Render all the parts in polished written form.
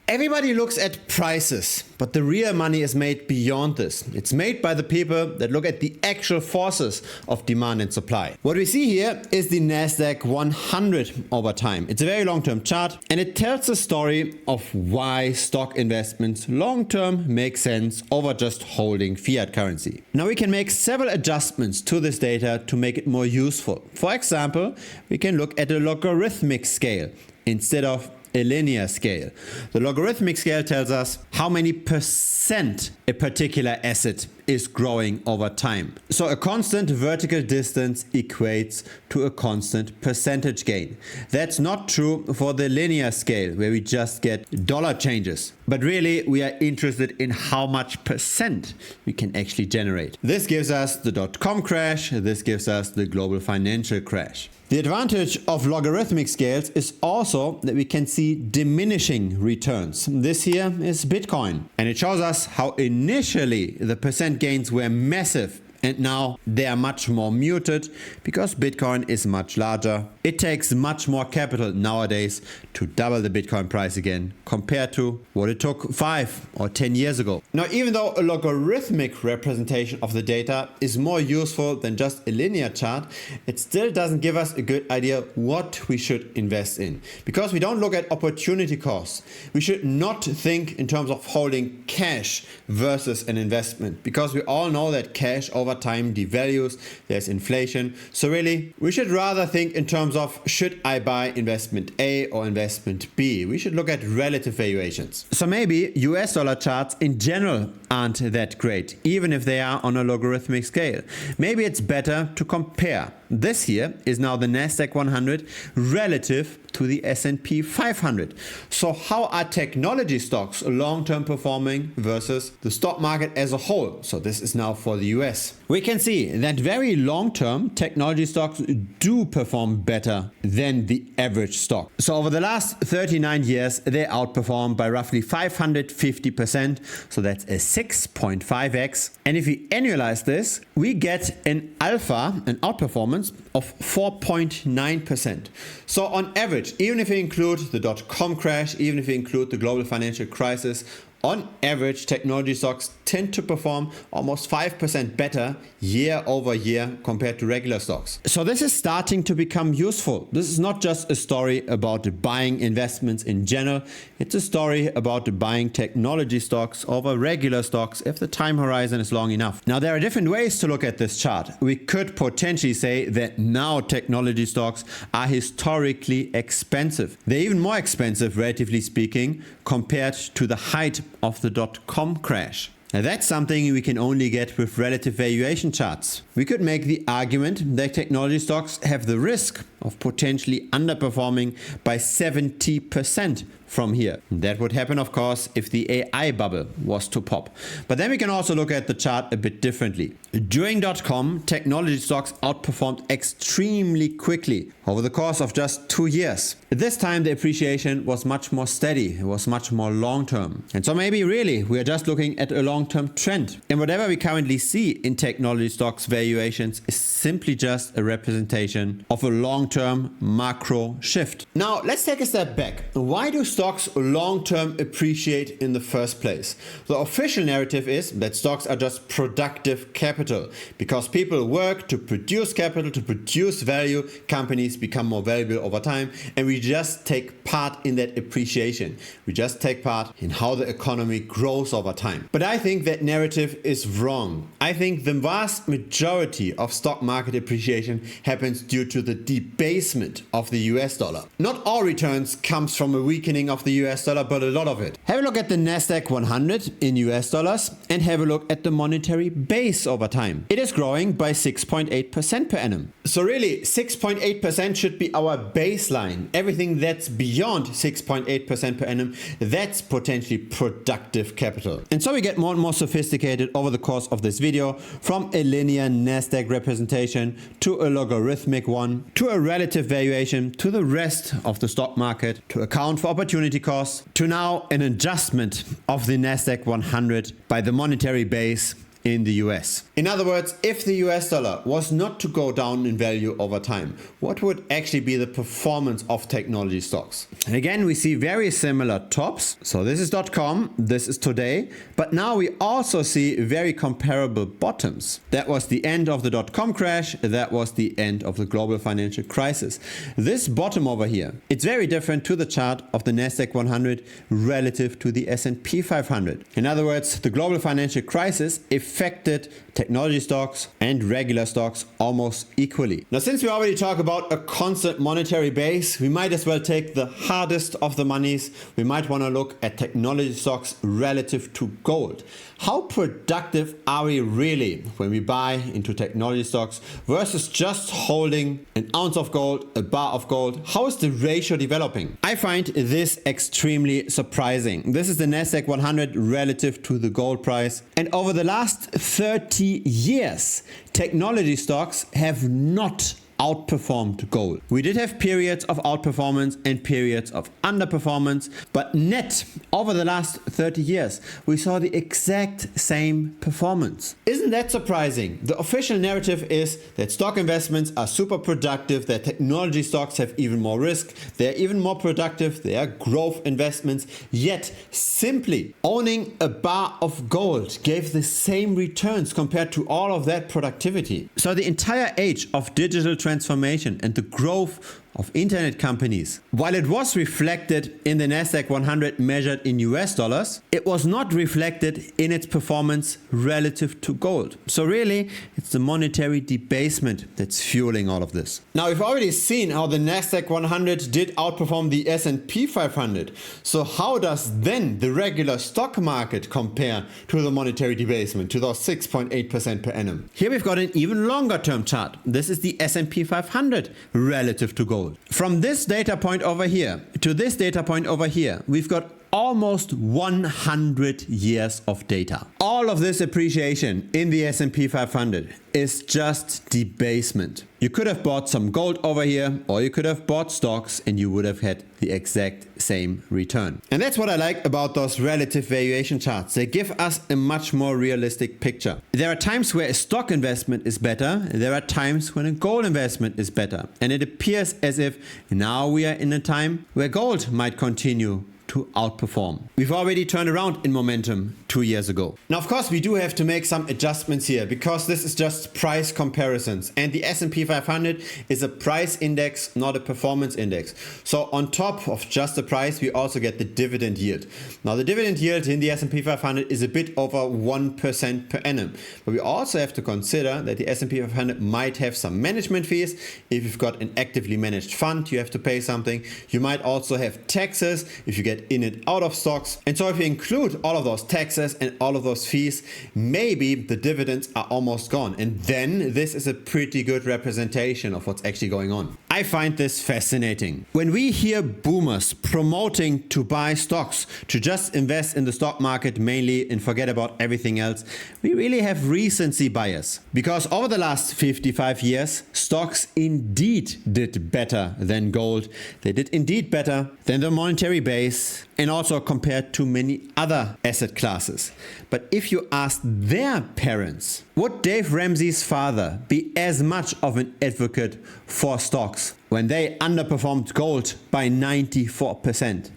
Everybody looks at prices, but the real money is made beyond this. It's made by the people that look at the actual forces of demand and supply. What we see here is the Nasdaq 100 over time. It's a very long-term chart, and it tells the story of why stock investments long-term make sense over just holding fiat currency. Now we can make several adjustments to this data to make it more useful. For example, we can look at a logarithmic scale instead of a linear scale. The logarithmic scale tells us how many percent a particular asset is growing over time. So a constant vertical distance equates to a constant percentage gain. That's not true for the linear scale where we just get dollar changes. But really we are interested in how much percent we can actually generate. This gives us the dot-com crash. This gives us the global financial crash. The advantage of logarithmic scales is also that we can see diminishing returns. This here is Bitcoin, and it shows us how initially the percent gains were massive and now they are much more muted because Bitcoin is much larger. It takes much more capital nowadays to double the Bitcoin price again compared to what it took 5 or 10 years ago. Now, even though a logarithmic representation of the data is more useful than just a linear chart, it still doesn't give us a good idea what we should invest in. Because we don't look at opportunity costs. We should not think in terms of holding cash versus an investment, because we all know that cash over time devalues, there's inflation. So really, we should rather think in terms of, should I buy investment A or investment B? We should look at relative valuations. So maybe US dollar charts in general aren't that great, even if they are on a logarithmic scale. Maybe it's better to compare. This here is now the Nasdaq 100 relative to the S&P 500. So how are technology stocks long-term performing versus the stock market as a whole? So this is now for the US. We can see that very long-term technology stocks do perform better than the average stock. So over the last 39 years, they outperformed by roughly 550%. So that's a 6.5x. And if we annualize this, we get an alpha, an outperformance of 4.9%. So on average, even if we include the dot-com crash, even if we include the global financial crisis, on average, technology stocks tend to perform almost 5% better year over year compared to regular stocks. So this is starting to become useful. This is not just a story about buying investments in general. It's a story about buying technology stocks over regular stocks if the time horizon is long enough. Now, there are different ways to look at this chart. We could potentially say that now technology stocks are historically expensive. They're even more expensive, relatively speaking, compared to the height of the dot-com crash. Now that's something we can only get with relative valuation charts. We could make the argument that technology stocks have the risk of potentially underperforming by 70% from here. That would happen, of course, if the AI bubble was to pop. But then we can also look at the chart a bit differently. During .com, technology stocks outperformed extremely quickly over the course of just 2 years. At this time, the appreciation was much more steady. It was much more long-term. And so maybe really we are just looking at a long-term trend. And whatever we currently see in technology stocks valuations is simply just a representation of a long-term macro shift. Now, let's take a step back. Why do stocks long-term appreciate in the first place? The official narrative is that stocks are just productive capital. Because people work to produce capital, to produce value, companies become more valuable over time, and we just take part in that appreciation. We just take part in how the economy grows over time. But I think that narrative is wrong. I think the vast majority of stock market appreciation happens due to the debasement of the US dollar. Not all returns comes from a weakening of the US dollar, but a lot of it. Have a look at the Nasdaq 100 in US dollars and have a look at the monetary base over time. It is growing by 6.8% per annum. So really, 6.8% should be our baseline. Everything that's beyond 6.8% per annum, that's potentially productive capital. And so we get more and more sophisticated over the course of this video, from a linear Nasdaq representation to a logarithmic one, to a relative valuation, to the rest of the stock market, to account for opportunity costs, to now an adjustment of the Nasdaq 100 by the monetary base in the US. In other words, if the US dollar was not to go down in value over time, what would actually be the performance of technology stocks? And again, we see very similar tops. So this is .com, this is today, but now we also see very comparable bottoms. That was the end of the .com crash, that was the end of the global financial crisis. This bottom over here, it's very different to the chart of the Nasdaq 100 relative to the S&P 500. In other words, the global financial crisis affected technology stocks and regular stocks almost equally. Now, since we already talk about a constant monetary base, we might as well take the hardest of the monies. We might want to look at technology stocks relative to gold. How productive are we really when we buy into technology stocks versus just holding an ounce of gold, a bar of gold? How is the ratio developing? I find this extremely surprising. This is the Nasdaq 100 relative to the gold price. And over the last 30 years, technology stocks have not outperformed gold. We did have periods of outperformance and periods of underperformance, but net over the last 30 years, we saw the exact same performance. Isn't that surprising? The official narrative is that stock investments are super productive, that technology stocks have even more risk, they're even more productive, they are growth investments, yet simply owning a bar of gold gave the same returns compared to all of that productivity. So the entire age of digital transformation and the growth of internet companies, while it was reflected in the Nasdaq 100 measured in US dollars, it was not reflected in its performance relative to gold. So really, it's the monetary debasement that's fueling all of this. Now, we've already seen how the Nasdaq 100 did outperform the S&P 500. So how does then the regular stock market compare to the monetary debasement, to those 6.8% per annum? Here we've got an even longer term chart. This is the S&P 500 relative to gold. From this data point over here to this data point over here, we've got almost 100 years of data. All of this appreciation in the S&P 500 is just debasement. You could have bought some gold over here, or you could have bought stocks and you would have had the exact same return. And that's what I like about those relative valuation charts. They give us a much more realistic picture. There are times where a stock investment is better. There are times when a gold investment is better. And it appears as if now we are in a time where gold might continue to outperform. We've already turned around in momentum 2 years ago. Now, of course, we do have to make some adjustments here because this is just price comparisons, and the S&P 500 is a price index, not a performance index. So on top of just the price, we also get the dividend yield. Now, the dividend yield in the S&P 500 is a bit over 1% per annum. But we also have to consider that the S&P 500 might have some management fees. If you've got an actively managed fund, you have to pay something. You might also have taxes if you get in and out of stocks. And so if you include all of those taxes and all of those fees, maybe the dividends are almost gone. And then this is a pretty good representation of what's actually going on. I find this fascinating. When we hear boomers promoting to buy stocks, to just invest in the stock market mainly and forget about everything else, we really have recency bias. Because over the last 55 years, stocks indeed did better than gold. They did indeed better than the monetary base, and also compared to many other asset classes. But if you ask their parents, would Dave Ramsey's father be as much of an advocate for stocks when they underperformed gold by 94%?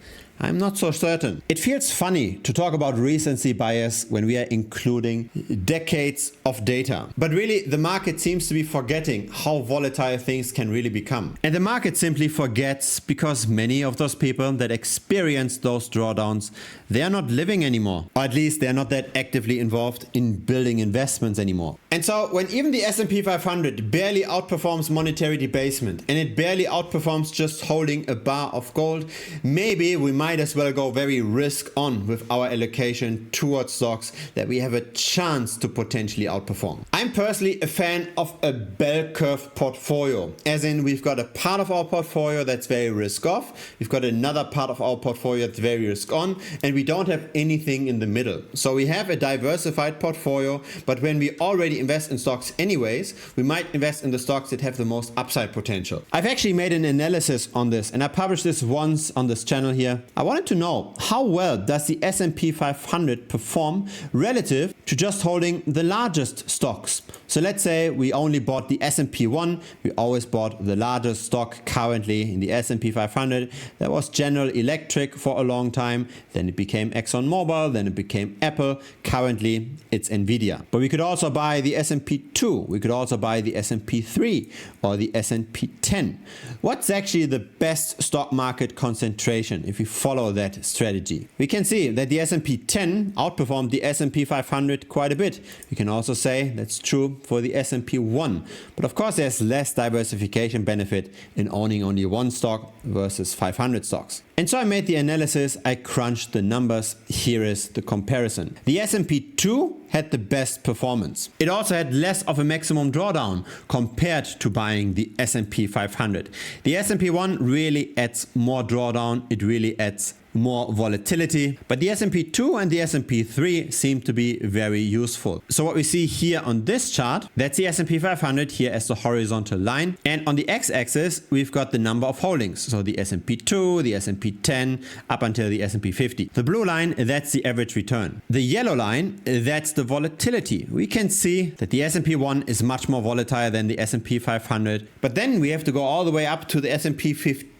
I'm not so certain. It feels funny to talk about recency bias when we are including decades of data. But really, the market seems to be forgetting how volatile things can really become. And the market simply forgets because many of those people that experience those drawdowns, they are not living anymore. Or at least they're not that actively involved in building investments anymore. And so when even the S&P 500 barely outperforms monetary debasement and it barely outperforms just holding a bar of gold, maybe we might as well go very risk on with our allocation towards stocks that we have a chance to potentially outperform. I'm personally a fan of a bell curve portfolio, as in we've got a part of our portfolio that's very risk off, we've got another part of our portfolio that's very risk on, and we don't have anything in the middle. So we have a diversified portfolio, but when we already invest in stocks anyways, we might invest in the stocks that have the most upside potential. I've actually made an analysis on this, and I published this once on this channel here. I wanted to know how well does the S&P 500 perform relative to just holding the largest stocks. So let's say we only bought the S&P 1, we always bought the largest stock currently in the S&P 500. That was General Electric for a long time, then it became ExxonMobil, then it became Apple, currently it's Nvidia. But we could also buy the S&P 2, we could also buy the S&P 3 or the S&P 10. What's actually the best stock market concentration if we follow that strategy? We can see that the S&P 10 outperformed the S&P 500 quite a bit. We can also say that's true for the S&P 1. But of course there's less diversification benefit in owning only one stock versus 500 stocks. And so I made the analysis, I crunched the numbers, here is the comparison. The S&P 2 had the best performance. It also had less of a maximum drawdown compared to buying the S&P 500. The S&P 1 really adds more drawdown, it really adds more volatility, but the S&P 2 and the S&P 3 seem to be very useful. So what we see here on this chart, that's the S&P 500 here as the horizontal line, and on the x-axis we've got the number of holdings, so the S&P 2, the S&P 10 up until the S&P 50. The blue line, that's the average return. The yellow line, that's the volatility. We can see that the S&P 1 is much more volatile than the S&P 500, but then we have to go all the way up to the S&P 50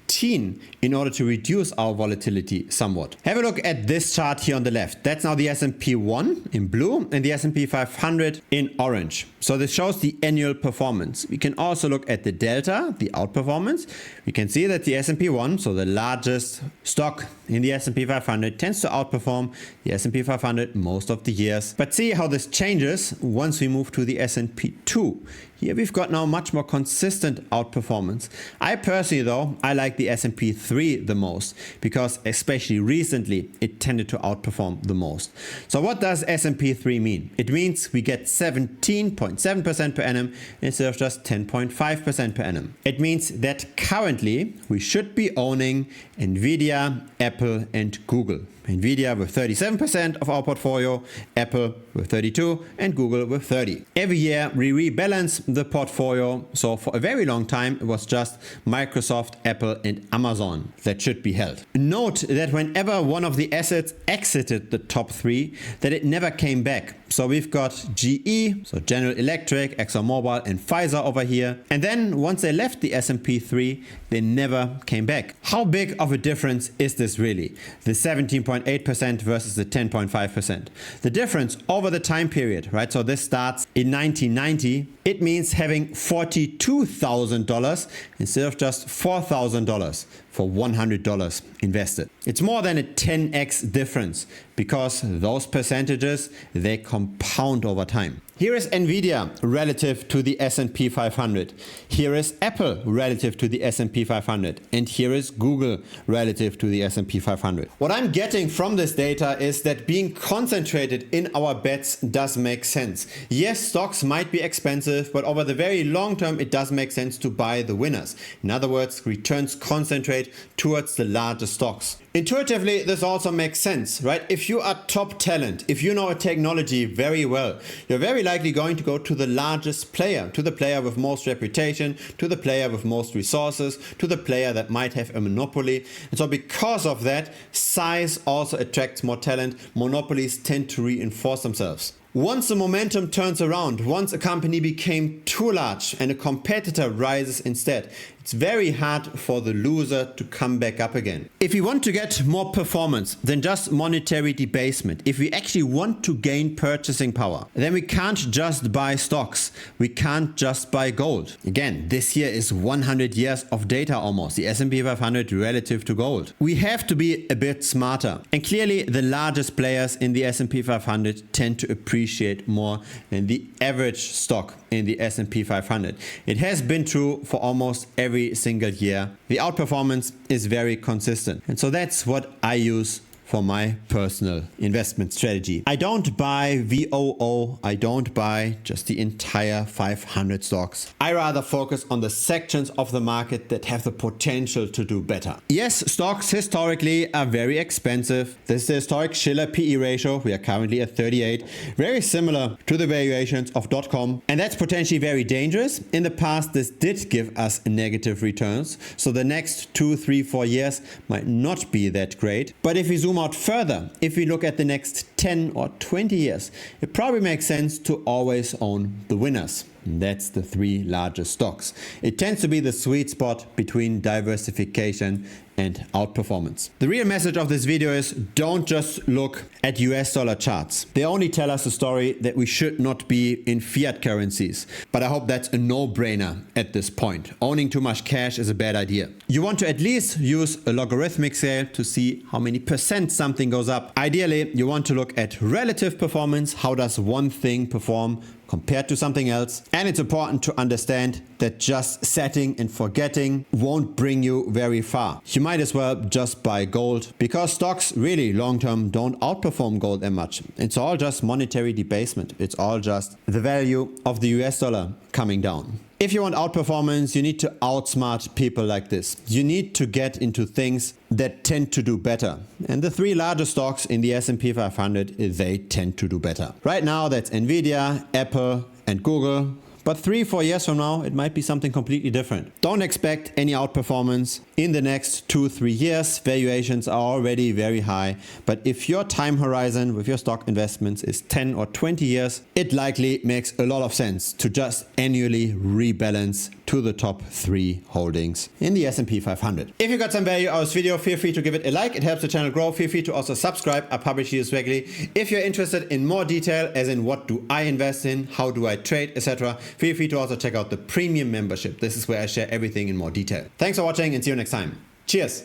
in order to reduce our volatility somewhat. Have a look at this chart here on the left. That's now the S&P 1 in blue and the S&P 500 in orange. So this shows the annual performance. We can also look at the delta, the outperformance. We can see that the S&P 1, so the largest stock in the S&P 500, tends to outperform the S&P 500 most of the years. But see how this changes once we move to the S&P 2. Here we've got now much more consistent outperformance. I personally though, I like the S&P 3 the most because especially recently it tended to outperform the most. So what does S&P 3 mean? It means we get 17.7% per annum instead of just 10.5% per annum. It means that currently we should be owning Nvidia, Apple and Google. Nvidia with 37% of our portfolio, Apple with 32% and Google with 30%. Every year we rebalance the portfolio, so for a very long time it was just Microsoft, Apple and Amazon that should be held. Note that whenever one of the assets exited the top three, that it never came back. So we've got GE, so General Electric, ExxonMobil and Pfizer over here. And then once they left the S&P 3, they never came back. How big of a difference is this really? The 17.8% versus the 10.5%. The difference over the time period, right? So this starts in 1990. It means having $42,000 instead of just $4,000 for $100 invested. It's more than a 10x difference because those percentages, they compound over time. Here is Nvidia relative to the S&P 500. Here is Apple relative to the S&P 500. And here is Google relative to the S&P 500. What I'm getting from this data is that being concentrated in our bets does make sense. Yes, stocks might be expensive, but over the very long term, it does make sense to buy the winners. In other words, returns concentrate towards the largest stocks. Intuitively, this also makes sense, right? If you are top talent, if you know a technology very well, you're very likely going to go to the largest player, to the player with most reputation, to the player with most resources, to the player that might have a monopoly. And so because of that, size also attracts more talent. Monopolies tend to reinforce themselves. Once the momentum turns around, once a company became too large and a competitor rises instead, it's very hard for the loser to come back up again. If we want to get more performance than just monetary debasement, if we actually want to gain purchasing power, then we can't just buy stocks. We can't just buy gold. Again, this year is 100 years of data almost, the S&P 500 relative to gold. We have to be a bit smarter. And clearly the largest players in the S&P 500 tend to appreciate more than the average stock in the S&P 500. It has been true for almost every single year. The outperformance is very consistent. And so that's what I use for my personal investment strategy. I don't buy VOO, I don't buy just the entire 500 stocks. I rather focus on the sections of the market that have the potential to do better. Yes, stocks historically are very expensive. This is the historic Schiller PE ratio. We are currently at 38, very similar to the valuations of .com, and that's potentially very dangerous. In the past, this did give us negative returns, so the next 2, 3, 4 years might not be that great. But if we zoom out further, if we look at the next 10 or 20 years, it probably makes sense to always own the winners. That's the 3 largest stocks. It tends to be the sweet spot between diversification and outperformance. The real message of this video is don't just look at US dollar charts. They only tell us a story that we should not be in fiat currencies. But I hope that's a no-brainer at this point. Owning too much cash is a bad idea. You want to at least use a logarithmic scale to see how many percent something goes up. Ideally, you want to look at relative performance. How does one thing perform compared to something else? And it's important to understand that just setting and forgetting won't bring you very far. You might as well just buy gold, because stocks really long-term don't outperform gold that much. It's all just monetary debasement. It's all just the value of the US dollar coming down. If you want outperformance, you need to outsmart people like this. You need to get into things that tend to do better. And the 3 largest stocks in the S&P 500, they tend to do better. Right now, that's Nvidia, Apple, and Google. But 3, 4 years from now, it might be something completely different. Don't expect any outperformance in the next 2, 3 years. Valuations are already very high. But if your time horizon with your stock investments is 10 or 20 years, it likely makes a lot of sense to just annually rebalance to the top 3 holdings in the S&P 500. If you got some value out of this video, feel free to give it a like. It helps the channel grow. Feel free to also subscribe. I publish videos regularly. If you're interested in more detail, as in what do I invest in, how do I trade, etc., feel free to also check out the premium membership. This is where I share everything in more detail. Thanks for watching and see you next time. Cheers!